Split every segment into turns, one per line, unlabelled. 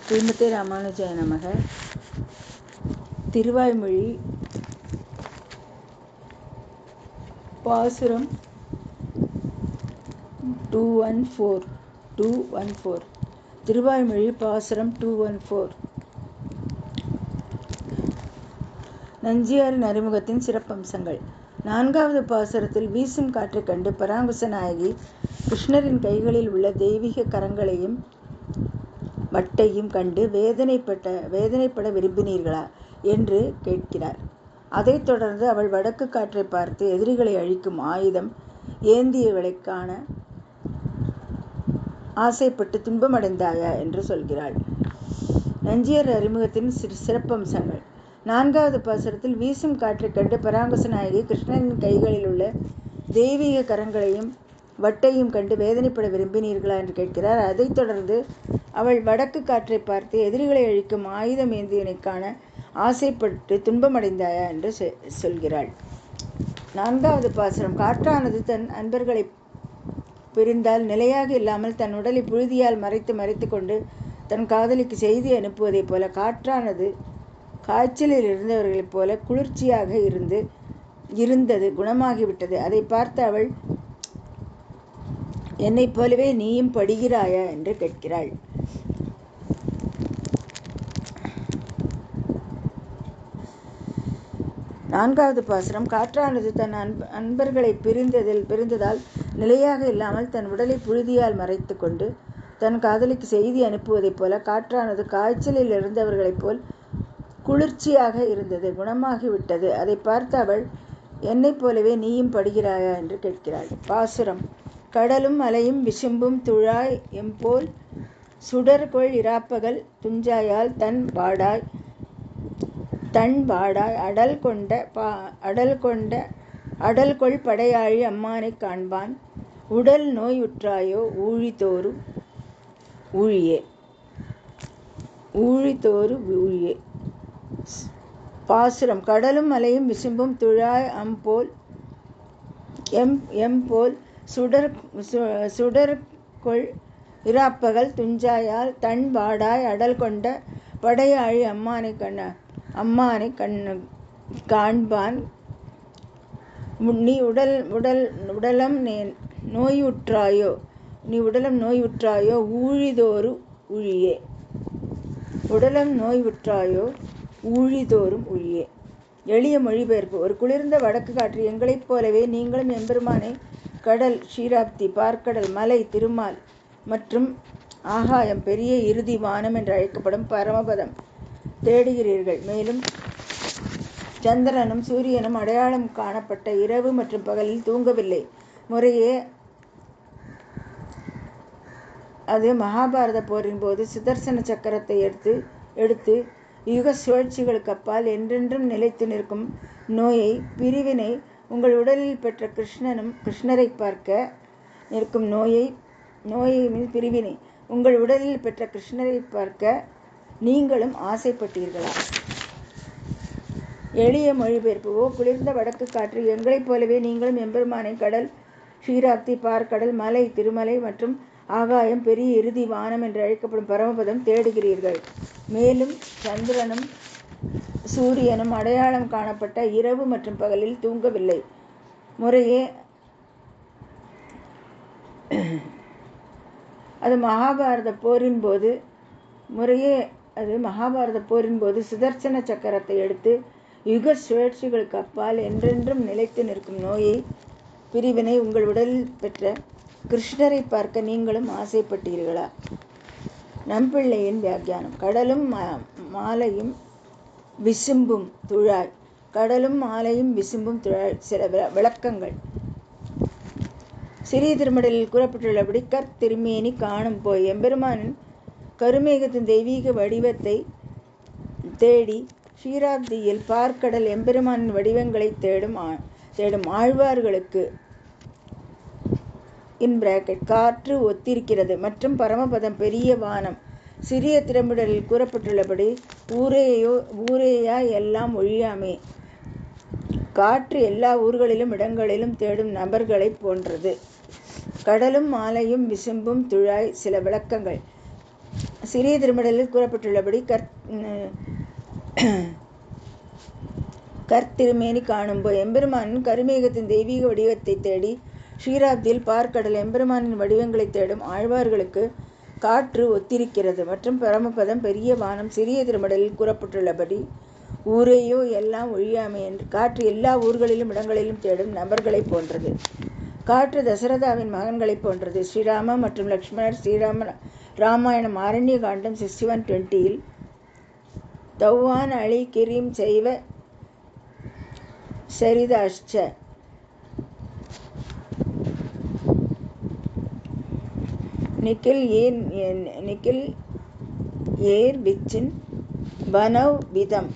ஸ்ரீமதே ராமானுஜாய நமக. திருவாய்மொழி பாசுரம் 214. திருவாய்மொழி பாசுரம் 214. நஞ்சியாரின் அறிமுகத்தின் சிறப்பம்சங்கள். 4வது பாசுரத்தில் வீசும் காற்றைக் கண்டு பராங்குச நாயகி கிருஷ்ணரின் கைகளில் உள்ள தெய்வீக கரங்களையும் வட்டையும் கண்டு வேதனைப்பட விரும்பினீர்களா என்று கேட்கிறார். அதைத் தொடர்ந்து அவள் வடக்கு காற்றை பார்த்து எதிரிகளை அழிக்கும் ஆயுதம் ஏந்தியவளைக் காண ஆசைப்பட்டு துன்பமடைந்தாயா என்று சொல்கிறாள். நஞ்சியார் அறிமுகத்தின் சிறப்பம்சங்கள். 4வது பாசுரத்தில் வீசும் காற்றைக் கண்டு பராங்குச நாயகி கிருஷ்ணரின் கைகளில் உள்ள தெய்வீக கரங்களையும் வட்டையும் கண்டு வேதனைப்பட விரும்பினீர்களா என்று கேட்கிறார். அதைத் தொடர்ந்து அவள் வடக்கு காற்றை பார்த்து எதிரிகளை அழிக்கும் ஆயுதம் ஏந்தியவனைக் காண ஆசைப்பட்டு துன்பமடைந்தாயா என்று சொல்கிறாள். 4வது பாசுரம். காற்றானது தன் அன்பர்களை பிரிந்தால் நிலையாக இல்லாமல் தன் உடலை புழுதியால் மறைத்து கொண்டு தன் காதலிக்கு செய்தி அனுப்புவதைப் போல காற்றானது காய்ச்சலில் இருந்தவர்களைப் போல குளிர்ச்சியாக இருந்தது குணமாகிவிட்டது. அதை பார்த்து அவள் என்னைப் போலவே நீயும் படுகிறாயா என்று கேட்கிறாள். நான்காவது பாசுரம். காற்றானது தன் அன்பர்களை பிரிந்ததால் நிலையாக இல்லாமல் தன் உடலை புழுதியால் மறைத்து கொண்டு தன் காதலிக்கு செய்தி அனுப்புவதைப் போல காற்றானது காய்ச்சலில் இருந்தவர்களைப் போல் குளிர்ச்சியாக இருந்தது குணமாகிவிட்டது. அதை பார்த்து அவள் என்னைப் போலவே நீயும் படுகிறாயா என்று கேட்கிறாள். பாசுரம். கடலும் மலையும் விசும்பும் துழாய் எம்போல் சுடர்கொள் இராப்பகல் துஞ்சாயால் தன் வாடாய் அடல்கொள் படையாழி அம்மானைக் காண்பான் உடல் நோய் உற்றாயோ ஊழிதோறு ஊழியே. பாசுரம். கடலும் மலையும் விசும்பும் துழாய் எம்போல் சுடர்கொள் இராப்பகல் துஞ்சாயால் தன் வாடாய் அடல் கொண்ட படையாழி அம்மானை காண்பான் நீ உடலம் நோயுற்றாயோ ஊழிதோறும் ஊழியே. எளிய மொழிபெயர்ப்பு. ஒரு குளிர்ந்த வடக்கு காற்று எங்களைப் போலவே நீங்களும் எம்பெருமானை கடல் ஷீராப்தி பார்க்கடல் மலை திருமால் மற்றும் ஆகாயம் பெரிய இறுதி வானம் என்று அழைக்கப்படும் பரமபதம் தேடுகிறீர்கள். மேலும் சந்திரனும் சூரியனும் அடையாளம் காணப்பட்ட இரவு மற்றும் பகலில் தூங்கவில்லை. முறையே அது மகாபாரத போரின் போது சுதர்சன சக்கரத்தை எடுத்து யுக சுழற்சிகளுக்கு அப்பால் என்றென்றும் நிலைத்து நிற்கும் நோயை பிரிவினை உங்கள் உடலில் பெற்ற கிருஷ்ணரை பார்க்க நிற்கும் பிரிவினை உங்கள் உடலில் பெற்ற கிருஷ்ணரை பார்க்க நீங்களும் ஆசைப்பட்டீர்களா? எளிய மொழிபெயர்ப்பு. ஓ குளிர்ந்த வடக்கு காற்று எங்களைப் போலவே நீங்களும் எம்பெருமானை கடல் ஷீராப்தி பார்க்கடல் மலை திருமலை மற்றும் ஆகாயம் பெரிய இறுதி வானம் என்று அழைக்கப்படும் பரமபதம் தேடுகிறீர்கள். மேலும் சந்திரனும் சூரியனும் அடையாளம் காணப்பட்ட இரவு மற்றும் பகலில் தூங்கவில்லை. முறையே அது மகாபாரத போரின் போது சுதர்சன சக்கரத்தை எடுத்து யுக சுழற்சிகளுக்கு அப்பால் என்றென்றும் நிலைத்து நிற்கும் நோயை பிரிவினை உங்கள் உடலில் பெற்ற கிருஷ்ணரை பார்க்க நீங்களும் ஆசைப்பட்டீர்களா? நம்பிள்ளையின் வியாக்கியானம். கடலும் மாலையும் விசும்பும் துழாய். கடலும் மாலையும் விசும்பும் துழாய். சில விளக்கங்கள். சிறிய திருமடலில் கூறப்பட்டுள்ளபடி திருமேனி காணும் போய் எம்பெருமானின் கருமேகத்தின் தெய்வீக வடிவத்தை தேடி ஷீராப்தியில் பார்க்கடல் எம்பெருமானின் வடிவங்களை தேடும் ஆழ்வார்களுக்கு காற்று ஒத்திருக்கிறது மற்றும் பரமபதம் பெரிய வானம். சிறிய திருமடலில் கூறப்பட்டுள்ளபடி ஊரேயா எல்லாம் ஒழியாமே. காற்று எல்லா ஊர்களிலும் இடங்களிலும் தேடும் நபர்களை போன்றது. கடலும் மாலையும் விசும்பும் துழாய். சில விளக்கங்கள். சிறிய திருமடலில் கூறப்பட்டுள்ளபடி கர்த்திருமேனி காணும்போது எம்பெருமானின் கருமேகத்தின் தெய்வீக வடிவத்தை தேடி ஷீராப்தியில் பார்க்கடல் எம்பெருமானின் வடிவங்களை தேடும் ஆழ்வார்களுக்கு காற்று ஒத்திருக்கிறது. மற்றும் பரமபதம் பெரிய வானம் சிறிய திருமடலில் கூறப்பட்டுள்ளபடி ஊரையோ எல்லாம் ஒழியாமை என்று காற்று எல்லா ஊர்களிலும் இடங்களிலும் தேடும் நபர்களை போன்றது. காற்று தசரதாவின் மகன்களை போன்றது. ஸ்ரீராம மற்றும் லக்ஷ்மணர் ராமாயணம் ஆரண்ய காண்டம் 61:20 தௌவான் அழி கிரீம் செய்வ சரிதாஷ்ச நிக்கில் ஏர் விச்சின் வனவ் விதம்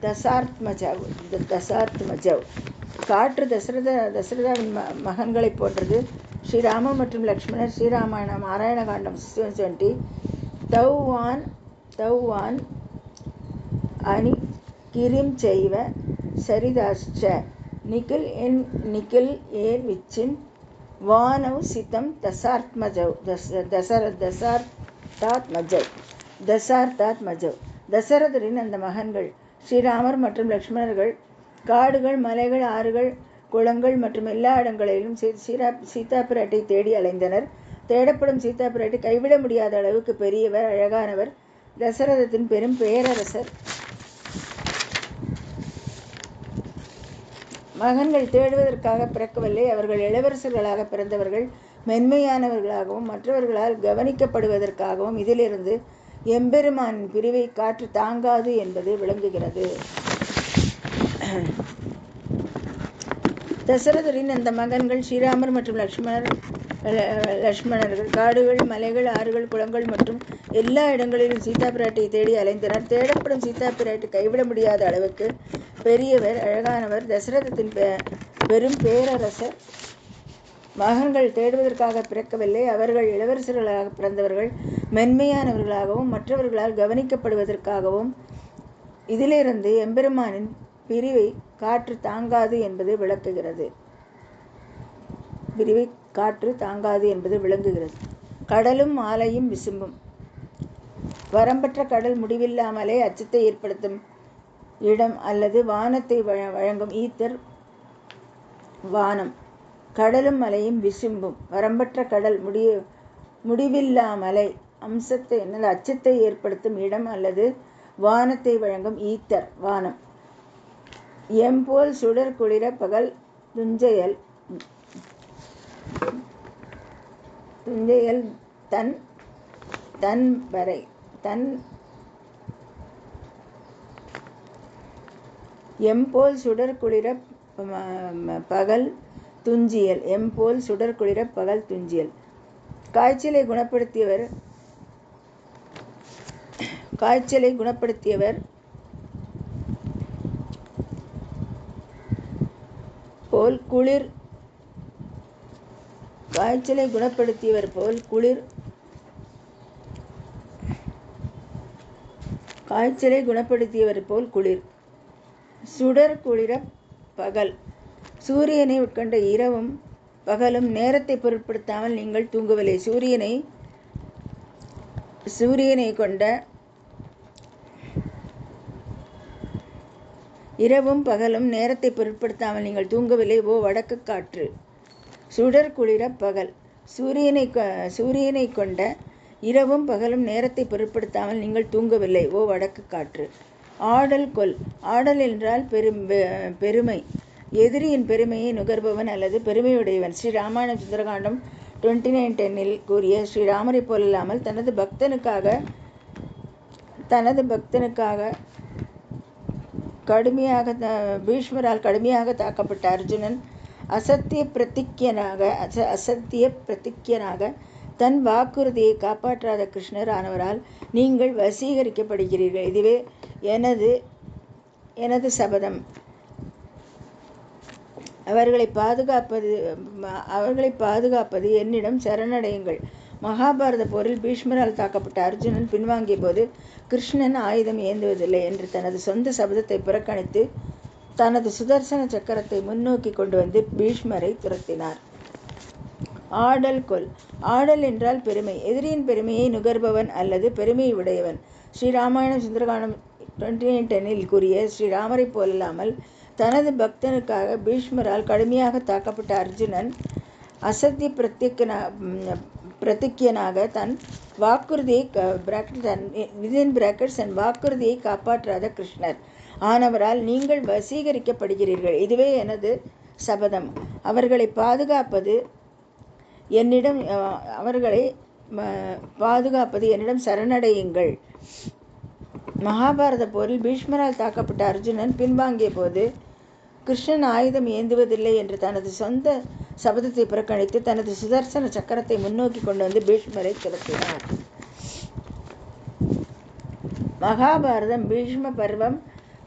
தசார்த்மஜவ். காற்று தசரதாவின் மகன்களை போன்றது. ஸ்ரீராம மற்றும் லக்ஷ்மணர் ஸ்ரீராமாயணம் ஆராயண காண்டம் 61:20 தௌவான் அணி கிரிம் செய்வ சரிதாஷ்ச நிக்கில் ஏர் விச்சின் வானவ் சிதம் தசார்த்தாத்மஜவ். தசரதரின் அந்த மகன்கள் ஸ்ரீராமர் மற்றும் லக்ஷ்மணர்கள் காடுகள், மலைகள், ஆறுகள், குளங்கள் மற்றும் எல்லா இடங்களிலும் சீதா பிராட்டை தேடி அலைந்தனர். தேடப்படும் சீதா பிராட்டி கைவிட முடியாத அளவுக்கு பெரியவர், அழகானவர், தசரதத்தின் பெரும் பேரரசர். மகன்கள் தேடுவதற்காக பிறக்கவில்லை, அவர்கள் இளவரசர்களாக பிறந்தவர்கள், மென்மையானவர்களாகவும் மற்றவர்களால் கவனிக்கப்படுவதற்காகவும். இதிலிருந்து எம்பெருமானின் பிரிவை காற்று தாங்காது என்பது விளங்குகிறது. தசரதரின் அந்த மகன்கள் ஸ்ரீராமர் மற்றும் லக்ஷ்மணர்கள் காடுகள், மலைகள், ஆறுகள், குளங்கள் மற்றும் எல்லா இடங்களிலும் சீதா பிராட்டியை தேடி அலைந்தனர். தேடப்படும் சீதா பிராட்டி கைவிட முடியாத அளவுக்கு பெரியவர், அழகானவர், தசரதத்தின் பெரும் பேரரசர். மகன்கள் தேடுவதற்காக பிறக்கவில்லை, அவர்கள் இளவரசர்களாக பிறந்தவர்கள், மென்மையானவர்களாகவும் மற்றவர்களால் கவனிக்கப்படுவதற்காகவும். இதிலிருந்து எம்பெருமானின் பிரிவை காற்று தாங்காது என்பது விளங்குகிறது. கடலும் மாலையும் விசும்பும். வரம்பற்ற கடல் முடிவில்லாமலே அச்சத்தை ஏற்படுத்தும் இடம் அல்லது வானத்தை வழங்கும் ஈத்தர் வானம். கடலும் மலையும் விசும்பும். வரம்பற்ற கடல் முடிவில்லாமலை அச்சத்தை ஏற்படுத்தும் இடம் அல்லது வானத்தை வழங்கும் ஈத்தர் வானம். எம்போல் சுடர் குளிர பகல் துஞ்சையல் தன் வரை எம்போல் சுடர் குளிர பகல் துஞ்சியல். எம்போல் சுடர் குளிர பகல் துஞ்சியல். காய்ச்சலை குணப்படுத்தியவர் போல் குளிர். காய்ச்சலை குணப்படுத்தியவர் போல் குளிர். காய்ச்சலை குணப்படுத்தியவர் போல் குளிர். சுடர் குளிர பகல். சூரியனை உட்கொண்ட இரவும் பகலும் நேரத்தை பொருட்படுத்தாமல் நீங்கள் தூங்கவில்லை. சூரியனை கொண்ட இரவும் பகலும் நேரத்தை பொருட்படுத்தாமல் நீங்கள் தூங்கவில்லை, ஓ வடக்கு காற்று. சுடர் குளிர பகல். சூரியனை கொண்ட இரவும் பகலும் நேரத்தை பொருட்படுத்தாமல் நீங்கள் தூங்கவில்லை, ஓ வடக்கு காற்று. ஆடல் கொல். ஆடல் என்றால் பெருமை. எதிரியின் பெருமையை நுகர்பவன் அல்லது பெருமையுடையவன். ஸ்ரீ ராமாயணம் சுந்தரகாண்டம் 29:10 கூறிய ஸ்ரீராமரை போலல்லாமல் தனது பக்தனுக்காக பீஷ்மரால் கடுமையாக தாக்கப்பட்ட அர்ஜுனன் அசத்திய பிரதிக்யனாக தன் வாக்குறுதியை காப்பாற்றாத கிருஷ்ணர் ஆனவரால் நீங்கள் வசீகரிக்கப்படுகிறீர்கள். இதுவே எனது சபதம். அவர்களை பாதுகாப்பது என்னிடம் சரணடையுங்கள். மகாபாரத போரில் பீஷ்மரால் தாக்கப்பட்ட அர்ஜுனன் பின்வாங்கிய போது கிருஷ்ணன் ஆயுதம் ஏந்துவதில்லை என்று தனது சொந்த சபதத்தை புறக்கணித்து தனது சுதர்சன சக்கரத்தை முன்னோக்கி கொண்டு வந்து பீஷ்மரை துரத்தினார். ஆடல் கொல். ஆடல் என்றால் பெருமை, எதிரியின் பெருமையை நுகர்பவன் அல்லது பெருமை உடையவன். ஸ்ரீராமாயணம் சுந்தரகாண்டம் 29:10 கூறிய ஸ்ரீராமரை போலல்லாமல் தனது பக்தனுக்காக பீஷ்மரால் கடுமையாக தாக்கப்பட்ட அர்ஜுனன் அசத்திய பிரதிக்கியனாக தன் வாக்குறுதியை வாக்குறுதியை காப்பாற்றாத கிருஷ்ணர் ஆனவரால் நீங்கள் வசீகரிக்கப்படுகிறீர்கள். இதுவே எனது சபதம். அவர்களை பாதுகாப்பது என்னிடம் சரணடையுங்கள். மகாபாரத போரில் பீஷ்மரால் தாக்கப்பட்ட அர்ஜுனன் பின்வாங்கிய போது கிருஷ்ணன் ஆயுதம் ஏந்துவதில்லை என்று தனது சொந்த சபதத்தை புறக்கணித்து தனது சுதர்சன சக்கரத்தை முன்னோக்கி கொண்டு வந்து பீஷ்மரை துரத்தினார். மகாபாரதம் பீஷ்ம பர்வம்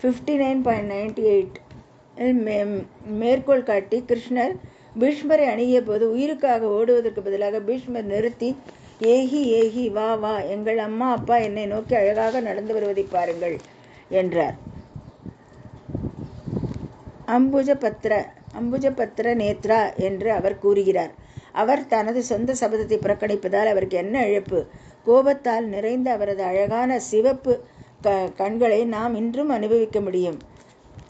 59.98 மேற்கோள் காட்டி கிருஷ்ணர் பீஷ்மரை அணுகிய போது உயிருக்காக ஓடுவதற்கு பதிலாக பீஷ்மர் நிறுத்தி, ஏகி ஏகி வா வா, எங்கள் அம்மா அப்பா என்னை நோக்கி அழகாக நடந்து வருவதை பாருங்கள் என்றார். அம்புஜபத்ர நேத்ரா என்று அவர் கூறுகிறார். அவர் தனது சொந்த சபதத்தை புறக்கணிப்பதால் அவருக்கு என்ன இழப்பு? கோபத்தால் நிறைந்த அவரது அழகான சிவப்பு கண்களை நாம் இன்றும் அனுபவிக்க முடியும்.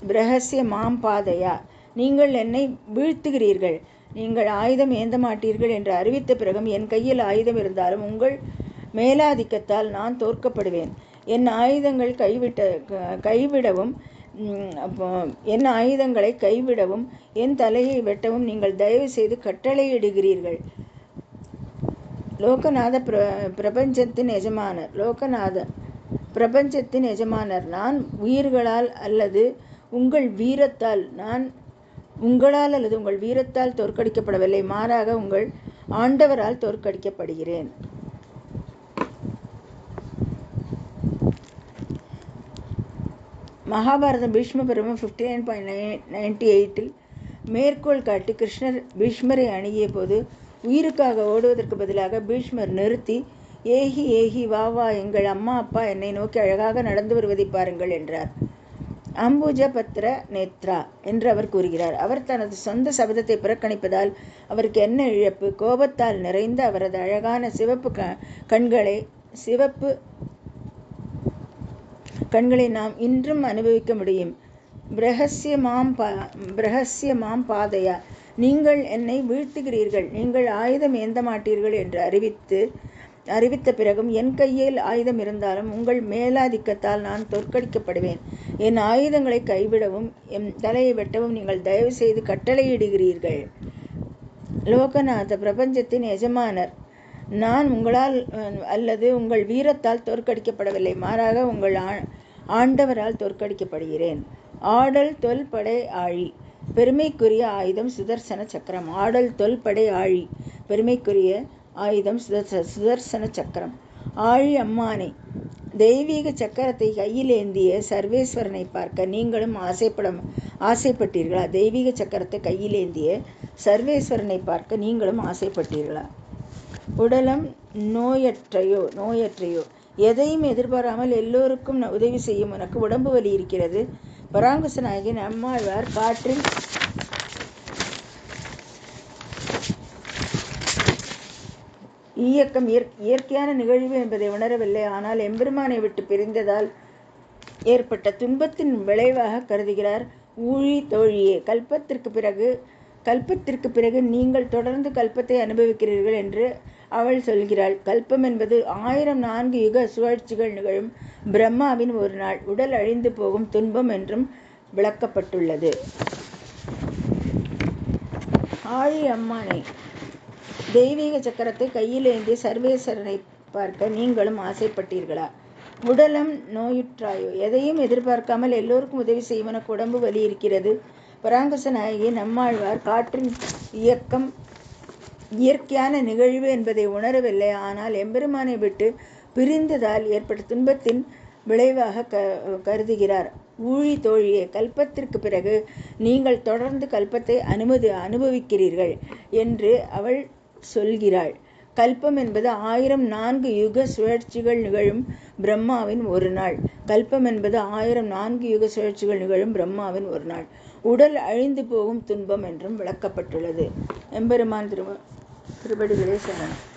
பிரஹஸ்ய மாம் பாதையா, நீங்கள் என்னை வீழ்த்துகிறீர்கள், நீங்கள் ஆயுதம் ஏந்த மாட்டீர்கள் என்று அறிவித்த பிறகும் என் கையில் ஆயுதம் இருந்தாலும் உங்கள் மேலாதிக்கத்தால் நான் தோற்கப்படுவேன். என் ஆயுதங்களை கைவிடவும் என் தலையை வெட்டவும் நீங்கள் தயவு செய்து கட்டளையிடுகிறீர்கள். லோகநாத பிரபஞ்சத்தின் எஜமானர் நான் உயிர்களால் அல்லது உங்கள் வீரத்தால் தோற்கடிக்கப்படவில்லை, மாறாக உங்கள் ஆண்டவரால் தோற்கடிக்கப்படுகிறேன். மகாபாரதம் பீஷ்ம பருவம் 59.98 மேற்கோள் காட்டி கிருஷ்ணர் பீஷ்மரை அணுகிய போது உயிருக்காக ஓடுவதற்கு பதிலாக பீஷ்மர் நிறுத்தி, ஏகி ஏகி வா வா, எங்கள் அம்மா அப்பா என்னை நோக்கி அழகாக நடந்து வருவதை பாருங்கள் என்றார். அம்புஜபத்ர நேத்ரா என்று அவர் கூறுகிறார். அவர் தனது சொந்த சபதத்தை புறக்கணிப்பதால் அவருக்கு என்ன இழப்பு? கோபத்தால் நிறைந்த அவரது அழகான சிவப்பு கண்களை நாம் இன்றும் அனுபவிக்க முடியும். பிரஹஸ்ய மாம் பாதையா, நீங்கள் என்னை வீழ்த்துகிறீர்கள், நீங்கள் ஆயுதம் ஏந்த மாட்டீர்கள் என்று அறிவித்த பிறகும் என் கையில் ஆயுதம் இருந்தாலும் உங்கள் மேலாதிக்கத்தால் நான் தோற்கடிக்கப்படுவேன். என் ஆயுதங்களை கைவிடவும் என் தலையை வெட்டவும் நீங்கள் தயவு செய்து கட்டளையிடுகிறீர்கள். லோகநாத பிரபஞ்சத்தின் எஜமானர் நான் உங்களால் அல்லது உங்கள் வீரத்தால் தோற்கடிக்கப்படவில்லை, மாறாக உங்கள் ஆண்டவரால் தோற்கடிக்கப்படுகிறேன். ஆடல் தொல் படை ஆழி, பெருமைக்குரிய ஆயுதம் சுதர்சன சக்கரம். ஆடல் தொல் படை ஆழி, பெருமைக்குரிய ஆயுதம் சுதர்சன சக்கரம். ஆழி அம்மானே, தெய்வீக சக்கரத்தை கையில் ஏந்திய சர்வேஸ்வரனை பார்க்க நீங்களும் ஆசைப்பட்டீர்களா? தெய்வீக சக்கரத்தை கையில் ஏந்திய சர்வேஸ்வரனை பார்க்க நீங்களும் ஆசைப்பட்டீர்களா? உடலம் நோயற்றையோ, எதையும் எதிர்பாராமல் எல்லோருக்கும் உதவி செய்யும் உனக்கு உடம்பு வலி இருக்கிறது. பராங்குச நாயகி நம்மாழ்வார் காற்றின் இயக்கம் இயற்கையான நிகழ்வு என்பதை உணரவில்லை, ஆனால் எம்பெருமானை விட்டு பிரிந்ததால் ஏற்பட்ட துன்பத்தின் விளைவாக கருதுகிறார். ஊழி தோழியே, கல்பத்திற்கு பிறகு நீங்கள் தொடர்ந்து கல்பத்தை அனுபவிக்கிறீர்கள் என்று அவள் சொல்கிறாள். கல்பம் என்பது 1004 யுக சுழற்சிகள் நிகழும் பிரம்மாவின் ஒரு நாள், உடல் அழிந்து போகும் துன்பம் என்றும் விளக்கப்பட்டுள்ளது. ஆழி அம்மானை, தெய்வீக சக்கரத்தை கையில் ஏந்திய சர்வேஸ்வரனை பார்க்க நீங்களும் ஆசைப்பட்டீர்களா? உடலம் நோயுற்றாயோ, எதையும் எதிர்பார்க்காமல் எல்லோருக்கும் உதவி செய்வனுக்கு உடம்பு வலி இருக்கிறது. பராங்குச நாயகி நம்மாழ்வார் காற்றின் இயக்கம் இயற்கையான நிகழ்வு என்பதை உணரவில்லை, ஆனால் எம்பெருமானை விட்டு பிரிந்ததால் ஏற்பட்ட துன்பத்தின் விளைவாக கருதுகிறார். ஊழி தோழியே, கல்பத்திற்கு பிறகு நீங்கள் தொடர்ந்து கல்பத்தை அனுபவிக்கிறீர்கள் என்று அவள் சொல்கிறாள். கல்பம் என்பது 1004 யுக சுழற்சிகள் நிகழும் பிரம்மாவின் ஒரு நாள். கல்பம் என்பது 1004 யுக சுழற்சிகள் நிகழும் பிரம்மாவின் ஒரு நாள், உடல் அழிந்து போகும் துன்பம் என்றும் விளக்கப்பட்டுள்ளது. எம்பெருமான் திருப்படிகளே சரணம்.